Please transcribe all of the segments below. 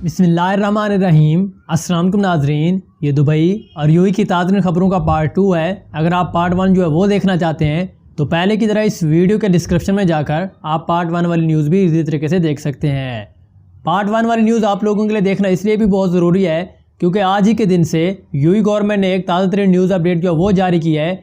بسم اللہ الرحمن الرحیم۔ السلام علیکم ناظرین، یہ دبئی اور یو اے کی تازہ خبروں کا پارٹ 2 ہے۔ اگر آپ پارٹ 1 جو ہے وہ دیکھنا چاہتے ہیں تو پہلے کی طرح اس ویڈیو کے ڈسکرپشن میں جا کر آپ پارٹ 1 والی نیوز بھی اسی طریقے سے دیکھ سکتے ہیں۔ پارٹ 1 والی نیوز آپ لوگوں کے لیے دیکھنا اس لیے بھی بہت ضروری ہے کیونکہ آج ہی کے دن سے یو اے گورنمنٹ نے ایک تازہ ترین نیوز اپڈیٹ جو وہ جاری کی ہے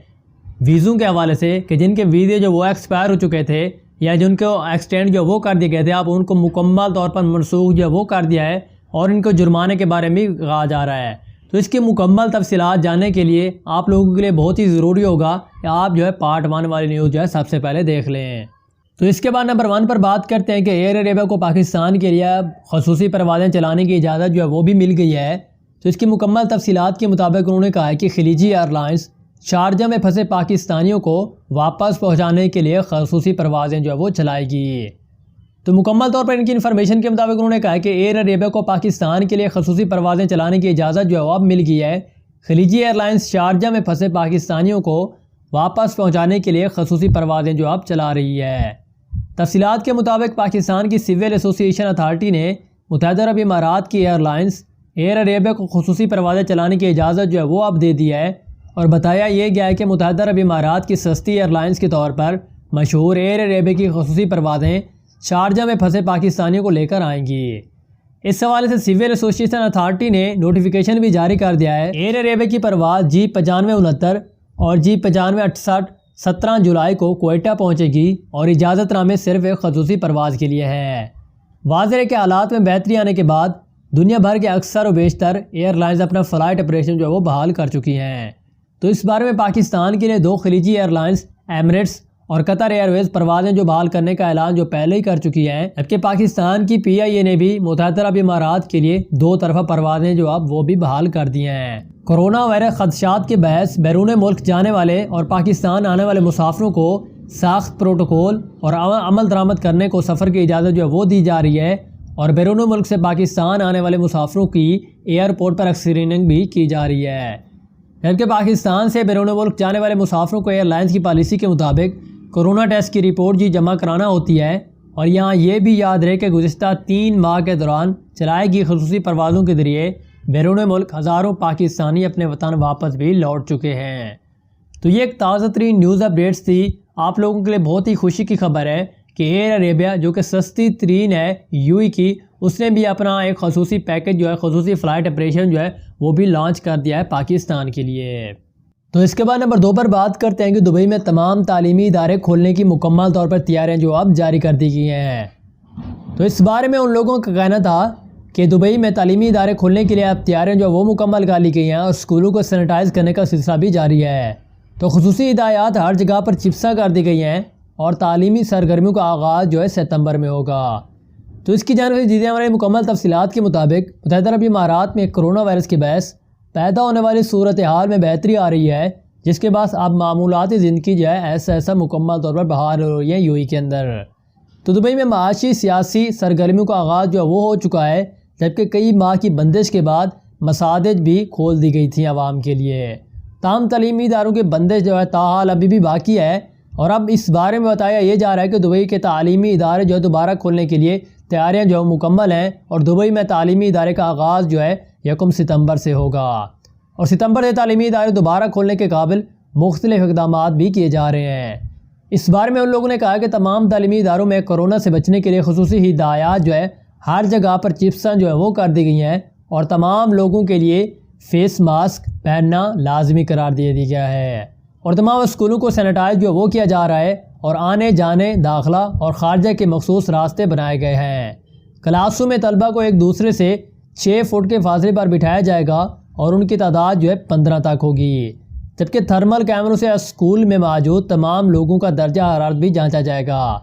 ویزوں کے حوالے سے کہ جن کے ویزے جو وہ ایکسپائر ہو چکے تھے یا جن کو ایکسٹینڈ جو وہ کر دیے گئے تھے، اب ان کو مکمل طور پر منسوخ جو وہ کر دیا ہے اور ان کو جرمانے کے بارے میں بھی کہا جا رہا ہے۔ تو اس کی مکمل تفصیلات جاننے کے لیے آپ لوگوں کے لیے بہت ہی ضروری ہوگا کہ آپ جو ہے پارٹ 1 والی نیوز جو ہے سب سے پہلے دیکھ لیں۔ تو اس کے بعد نمبر 1 پر بات کرتے ہیں کہ ایئر اریبیا کو پاکستان کے لیے خصوصی پروازیں چلانے کی اجازت جو ہے وہ بھی مل گئی ہے۔ تو اس کی مکمل تفصیلات کے مطابق انہوں نے کہا ہے کہ خلیجی ایئر لائنز شارجہ میں پھنسے پاکستانیوں کو واپس پہنچانے کے لیے خصوصی پروازیں جو ہے وہ چلائے گی۔ تو مکمل طور پر ان کی انفارمیشن کے مطابق انہوں نے کہا ہے کہ ایئر اریبیا کو پاکستان کے لیے خصوصی پروازیں چلانے کی اجازت جو ہے وہ اب مل گئی ہے۔ خلیجی ایئر لائنز شارجہ میں پھنسے پاکستانیوں کو واپس پہنچانے کے لیے خصوصی پروازیں جو اب چلا رہی ہے۔ تفصیلات کے مطابق پاکستان کی سول ایسوسی ایشن اتھارٹی نے متحدہ عرب امارات کی ایئر لائنز ایئر اریبیا کو خصوصی پروازیں چلانے کی اجازت جو ہے وہ اب دے دی ہے اور بتایا یہ گیا ہے کہ متحدہ عرب امارات کی سستی ایئر لائنز کے طور پر مشہور ایئر اریبیا کی خصوصی پروازیں شارجہ میں پھنسے پاکستانیوں کو لے کر آئیں گی۔ اس حوالے سے سول ایسوسی ایشن اتھارٹی نے نوٹیفیکیشن بھی جاری کر دیا ہے۔ ایئر اریبیا کی پرواز جی 9569 اور جی 9568 17 جولائی کو کوئٹہ پہنچے گی اور اجازت نامے صرف ایک خصوصی پرواز کے لیے ہے۔ واضح ہے کہ حالات میں بہتری آنے کے بعد دنیا بھر کے اکثر و بیشتر ایئر لائنز اپنا فلائٹ آپریشن جو ہے وہ بحال کر چکی ہیں۔ تو اس بارے میں پاکستان کے لیے 2 خلیجی ایئر لائنز ایمریٹس اور قطر ایئر ویز پروازیں جو بحال کرنے کا اعلان جو پہلے ہی کر چکی ہیں، جبکہ پاکستان کی پی آئی اے نے بھی متحدہ عرب امارات کے لیے 2 طرفہ پروازیں جو اب وہ بھی بحال کر دی ہیں۔ کورونا وائرس خدشات کے باعث بیرون ملک جانے والے اور پاکستان آنے والے مسافروں کو ساخت پروٹوکول اور عمل درآمد کرنے کو سفر کی اجازت جو ہے وہ دی جا رہی ہے اور بیرون ملک سے پاکستان آنے والے مسافروں کی ایئرپورٹ پر اسکریننگ بھی کی جا رہی ہے، جبکہ پاکستان سے بیرون ملک جانے والے مسافروں کو ایئر لائنز کی پالیسی کے مطابق کورونا ٹیسٹ کی رپورٹ جمع کرانا ہوتی ہے اور یہاں یہ بھی یاد رہے کہ گزشتہ 3 ماہ کے دوران چلائی گئی خصوصی پروازوں کے ذریعے بیرون ملک ہزاروں پاکستانی اپنے وطن واپس بھی لوٹ چکے ہیں۔ تو یہ ایک تازہ ترین نیوز اپڈیٹس تھی، آپ لوگوں کے لیے بہت ہی خوشی کی خبر ہے کہ ایئر اریبیا جو کہ سستی ترین ہے یو اے کی، اس نے بھی اپنا ایک خصوصی پیکج جو ہے خصوصی فلائٹ آپریشن جو ہے وہ بھی لانچ کر دیا ہے پاکستان کے لیے۔ تو اس کے بعد نمبر 2 پر بات کرتے ہیں کہ دبئی میں تمام تعلیمی ادارے کھولنے کی مکمل طور پر تیاریاں جو اب جاری کر دی گئی ہیں۔ تو اس بارے میں ان لوگوں کا کہنا تھا کہ دبئی میں تعلیمی ادارے کھولنے کے لیے اب تیاریاں جو وہ مکمل کر لی گئی ہیں اور اسکولوں کو سینیٹائز کرنے کا سلسلہ بھی جاری ہے۔ تو خصوصی ہدایات ہر جگہ پر چپسا کر دی گئی ہیں اور تعلیمی سرگرمیوں کا آغاز جو ہے ستمبر میں ہوگا۔ تو اس کی جانب سے دی جانے والی مکمل تفصیلات کے مطابق متحدہ عرب امارات میں کرونا وائرس کے باعث پیدا ہونے والی صورتحال میں بہتری آ رہی ہے، جس کے بعد اب معمولاتی زندگی جو ہے ایسا مکمل طور پر بحال ہو رہی ہے یو اے کے اندر۔ تو دبئی میں معاشی سیاسی سرگرمیوں کا آغاز جو وہ ہو چکا ہے، جبکہ کئی ماہ کی بندش کے بعد مساجد بھی کھول دی گئی تھیں عوام کے لیے۔ تاہم تعلیمی اداروں کی بندش جو ہے تاحال ابھی بھی باقی ہے اور اب اس بارے میں بتایا یہ جا رہا ہے کہ دبئی کے تعلیمی ادارے جو ہے دوبارہ کھولنے کے لیے تیاریاں جو مکمل ہیں اور دبئی میں تعلیمی ادارے کا آغاز جو ہے 1 ستمبر سے ہوگا اور ستمبر سے تعلیمی ادارے دوبارہ کھولنے کے قابل مختلف اقدامات بھی کیے جا رہے ہیں۔ اس بارے میں ان لوگوں نے کہا کہ تمام تعلیمی اداروں میں کورونا سے بچنے کے لیے خصوصی ہدایات جو ہے ہر جگہ پر چپساں جو ہے وہ کر دی گئی ہیں اور تمام لوگوں کے لیے فیس ماسک پہننا لازمی قرار دے دیا گیا ہے اور تمام اسکولوں کو سینیٹائز جو وہ کیا جا رہا ہے اور آنے جانے داخلہ اور خارجہ کے مخصوص راستے بنائے گئے ہیں۔ کلاسوں میں طلبہ کو ایک دوسرے سے 6 فٹ کے فاصلے پر بٹھایا جائے گا اور ان کی تعداد جو ہے 15 تک ہوگی، جبکہ تھرمل کیمروں سے اسکول میں موجود تمام لوگوں کا درجہ حرارت بھی جانچا جائے گا۔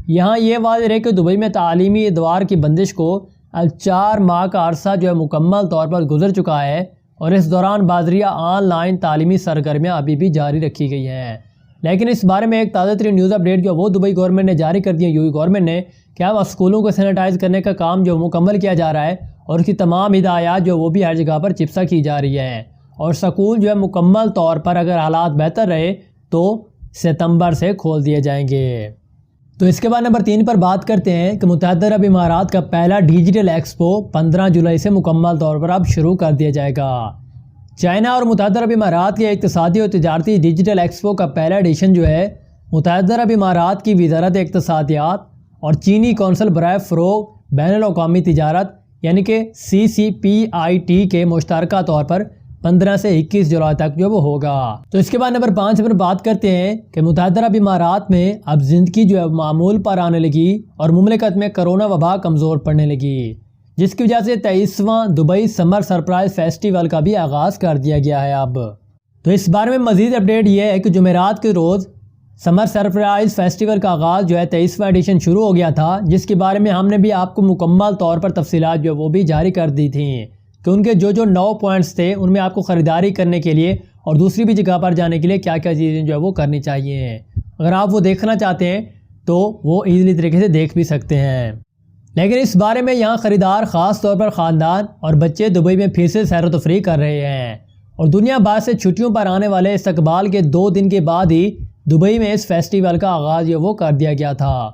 یہاں یہ واضح ہے کہ دبئی میں تعلیمی ادوار کی بندش کو اب 4 ماہ کا عرصہ جو ہے مکمل طور پر گزر چکا ہے اور اس دوران بازریہ آن لائن تعلیمی سرگرمیاں ابھی بھی جاری رکھی گئی ہیں، لیکن اس بارے میں ایک تازہ ترین نیوز اپڈیٹ جو وہ دبئی گورنمنٹ نے جاری کر دی ہے، یو اے گورنمنٹ نے، کہ اب اسکولوں کو سینیٹائز کرنے کا کام جو مکمل کیا جا رہا ہے اور اس کی تمام ہدایات جو وہ بھی ہر جگہ پر چپسا کی جا رہی ہیں اور سکول جو ہے مکمل طور پر اگر حالات بہتر رہے تو ستمبر سے کھول دیے جائیں گے۔ تو اس کے بعد نمبر 3 پر بات کرتے ہیں کہ متحدہ عرب امارات کا پہلا ڈیجیٹل ایکسپو 15 جولائی سے مکمل طور پر اب شروع کر دیا جائے گا۔ چائنا اور متحدہ عرب امارات کے اقتصادی اور تجارتی ڈیجیٹل ایکسپو کا پہلا ایڈیشن جو ہے متحدہ عرب امارات کی وزارت اقتصادیات اور چینی کونسل برائے فروغ بین الاقوامی تجارت یعنی کہ CCPIT کے مشترکہ طور پر 15 سے 21 جولائی تک جو وہ ہوگا۔ تو اس کے بعد نمبر 5 پر بات کرتے ہیں کہ متحدہ عرب امارات میں اب زندگی جو ہے معمول پر آنے لگی اور مملکت میں کرونا وبا کمزور پڑنے لگی، جس کی وجہ سے 23واں دبئی سمر سرپرائز فیسٹیول کا بھی آغاز کر دیا گیا ہے اب۔ تو اس بارے میں مزید اپڈیٹ یہ ہے کہ جمعرات کے روز سمر سرپرائز فیسٹیول کا آغاز جو ہے 23واں ایڈیشن شروع ہو گیا تھا، جس کے بارے میں ہم نے بھی آپ کو مکمل طور پر تفصیلات جو وہ بھی جاری کر دی تھیں کہ ان کے جو 9 پوائنٹس تھے ان میں آپ کو خریداری کرنے کے لیے اور دوسری بھی جگہ پر جانے کے لیے کیا کیا چیزیں جو ہے وہ کرنی چاہیے۔ اگر آپ وہ دیکھنا چاہتے ہیں تو وہ ایزیلی طریقے سے دیکھ بھی سکتے ہیں، لیکن اس بارے میں یہاں خریدار خاص طور پر خاندان اور بچے دبئی میں پھر سے سیر و تفریح کر رہے ہیں اور دنیا بھر سے چھٹیوں پر آنے والے استقبال کے 2 دن کے بعد ہی دبئی میں اس فیسٹیول کا آغاز یہ وہ کر دیا گیا تھا۔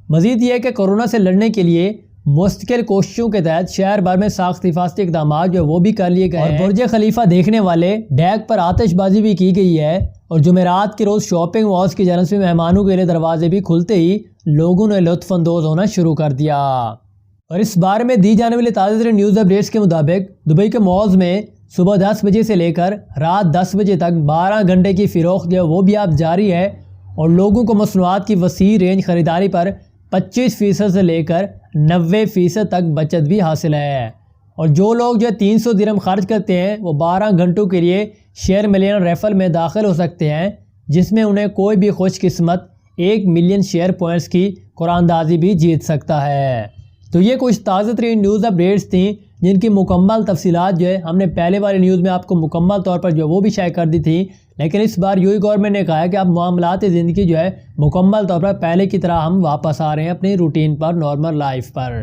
مزید یہ کہ کورونا سے لڑنے کے لیے مستقل کوششوں کے تحت شہر بھر میں ساخت حفاظتی اقدامات جو وہ بھی کر لیے گئے ہیں اور برج خلیفہ دیکھنے والے ڈیک پر آتش بازی بھی کی گئی ہے اور جمعرات کے روز شاپنگ مالز کی جانب سے مہمانوں کے لیے دروازے بھی کھلتے ہی لوگوں نے لطف اندوز ہونا شروع کر دیا۔ اور اس بارے میں دی جانے والی تازہ ترین نیوز اپڈیٹس کے مطابق دبئی کے مالز میں صبح 10 بجے سے لے کر رات 10 بجے تک 12 گھنٹے کی فروخت جو وہ بھی اب جاری ہے اور لوگوں کو مصنوعات کی وسیع رینج خریداری پر 25% سے لے کر 90% تک بچت بھی حاصل ہے اور جو لوگ جو 300 درہم خرچ کرتے ہیں وہ 12 گھنٹوں کے لیے شیئر ملین ریفل میں داخل ہو سکتے ہیں، جس میں انہیں کوئی بھی خوش قسمت 1 ملین شیئر پوائنٹس کی قراردادی بھی جیت سکتا ہے۔ تو یہ کچھ تازہ ترین نیوز اپڈیٹس تھیں جن کی مکمل تفصیلات جو ہے ہم نے پہلے والی نیوز میں آپ کو مکمل طور پر جو وہ بھی شائع کر دی تھی، لیکن اس بار یوئی گورنمنٹ نے کہا ہے کہ اب معاملات زندگی جو ہے مکمل طور پر پہلے کی طرح ہم واپس آ رہے ہیں اپنی روٹین پر، نارمل لائف پر۔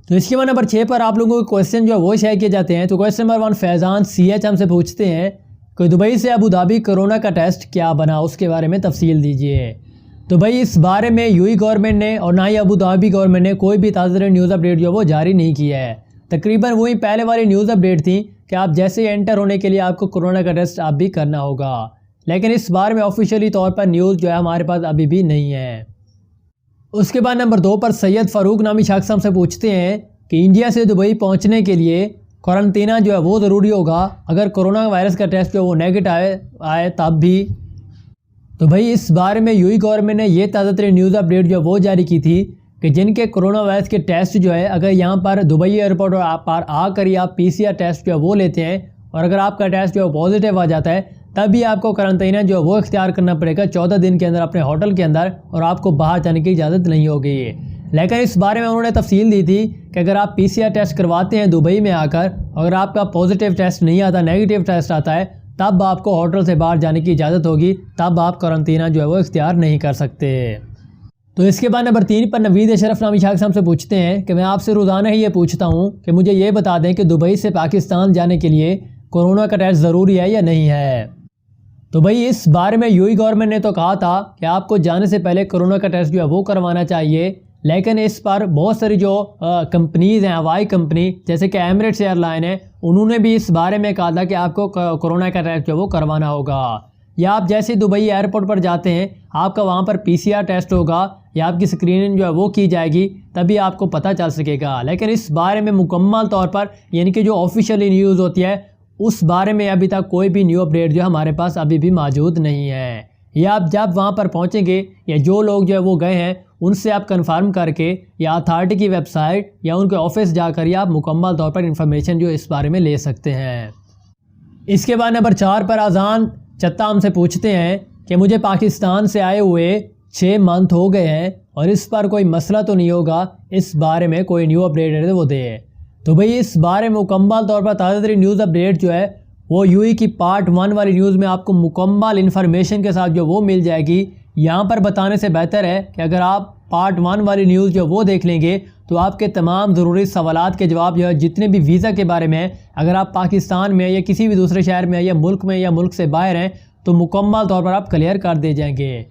تو اس کے بعد نمبر 6 پر آپ لوگوں کے کویسچن جو ہے وہ شائع کیے جاتے ہیں۔ تو کویسچن نمبر 1 فیضان CH ہم سے پوچھتے ہیں کہ دبئی سے ابوظہبی کرونا کا ٹیسٹ کیا بنا، اس کے بارے میں تفصیل دیجیے۔ تو بھائی اس بارے میں یوئی گورنمنٹ نے اور نہ ہی ابوظہبی گورنمنٹ نے کوئی بھی تازہ نیوز اپڈیٹ جو وہ جاری نہیں کی ہے۔ تقریباً وہی پہلے والی نیوز اپڈیٹ تھی کہ آپ جیسے انٹر ہونے کے لیے آپ کو کرونا کا ٹیسٹ آپ بھی کرنا ہوگا، لیکن اس بارے میں آفیشیلی طور پر نیوز جو ہے ہمارے پاس ابھی بھی نہیں ہے۔ اس کے بعد نمبر 2 پر سید فاروق نامی شخص ہم سے پوچھتے ہیں کہ انڈیا سے دبئی پہنچنے کے لیے قرنطینہ جو ہے وہ ضروری ہوگا، اگر کرونا وائرس کا ٹیسٹ جو وہ نیگیٹو آئے تب بھی۔ تو بھائی اس بارے میں یوئی گورنمنٹ نے یہ تازہ ترین نیوز اپڈیٹ جو وہ جاری کی تھی کہ جن کے کرونا وائرس کے ٹیسٹ جو ہے اگر یہاں پر دبئی ایئرپورٹ پر آ کر ہی آپ PCR ٹیسٹ جو ہے وہ لیتے ہیں اور اگر آپ کا ٹیسٹ جو ہے پازیٹیو آ جاتا ہے تب بھی آپ کو قرنطینہ جو ہے وہ اختیار کرنا پڑے گا 14 دن کے اندر اپنے ہوٹل کے اندر، اور آپ کو باہر جانے کی اجازت نہیں ہوگی۔ لیکن اس بارے میں انہوں نے تفصیل دی تھی کہ اگر آپ PCR ٹیسٹ کرواتے ہیں دبئی میں آ کر، اگر آپ کا پازیٹیو ٹیسٹ نہیں آتا، نیگیٹو ٹیسٹ آتا ہے، تب آپ کو ہوٹل سے باہر جانے کی اجازت ہوگی، تب آپ قرنطینہ جو ہے وہ اختیار نہیں کر سکتے۔ تو اس کے بعد نمبر 3 پر نوید اشرف نامی شخص ہم سے پوچھتے ہیں کہ میں آپ سے روزانہ ہی یہ پوچھتا ہوں کہ مجھے یہ بتا دیں کہ دبئی سے پاکستان جانے کے لیے کورونا کا ٹیسٹ ضروری ہے یا نہیں ہے۔ تو بھائی اس بارے میں یوئی گورنمنٹ نے تو کہا تھا کہ آپ کو جانے سے پہلے کورونا کا ٹیسٹ جو ہے وہ کروانا چاہیے، لیکن اس پر بہت ساری جو کمپنیز ہیں، ہوائی کمپنی جیسے کہ ایمریٹس ایئر لائن ہے، انہوں نے بھی اس بارے میں کہا تھا کہ آپ کو کورونا کا ٹیسٹ جو وہ کروانا ہوگا، یا آپ جیسے دبئی ایئرپورٹ پر جاتے ہیں آپ کا وہاں پر PCR ٹیسٹ ہوگا یا آپ کی اسکریننگ جو ہے وہ کی جائے گی، تبھی آپ کو پتہ چل سکے گا۔ لیکن اس بارے میں مکمل طور پر یعنی کہ جو آفیشیلی نیوز ہوتی ہے اس بارے میں ابھی تک کوئی بھی نیو اپڈیٹ جو ہمارے پاس ابھی بھی موجود نہیں ہے۔ یا آپ جب وہاں پر پہنچیں گے یا جو لوگ جو ہے وہ گئے ہیں ان سے آپ کنفرم کر کے یا اتھارٹی کی ویب سائٹ یا ان کے آفس جا کر یا آپ مکمل طور پر انفارمیشن جو اس بارے میں لے سکتے ہیں۔ اس کے بعد نمبر 4 پر آذان چتہ ہم سے پوچھتے ہیں کہ مجھے پاکستان سے آئے ہوئے 6 منتھ ہو گئے ہیں اور اس پر کوئی مسئلہ تو نہیں ہوگا، اس بارے میں کوئی نیو اپڈیٹ ہے وہ دے۔ تو بھئی اس بارے میں مکمل طور پر تازہ ترین نیوز اپڈیٹ جو ہے وہ یوئی کی پارٹ 1 والی نیوز میں آپ کو مکمل انفارمیشن کے ساتھ جو وہ مل جائے گی۔ یہاں پر بتانے سے بہتر ہے کہ اگر آپ پارٹ 1 والی نیوز جو وہ دیکھ لیں گے تو آپ کے تمام ضروری سوالات کے جواب جو ہے جتنے بھی ویزا کے بارے میں اگر آپ پاکستان میں یا کسی بھی دوسرے شہر میں یا ملک میں یا ملک سے باہر ہیں تو مکمل طور پر آپ کلیئر کر دے جائیں گے۔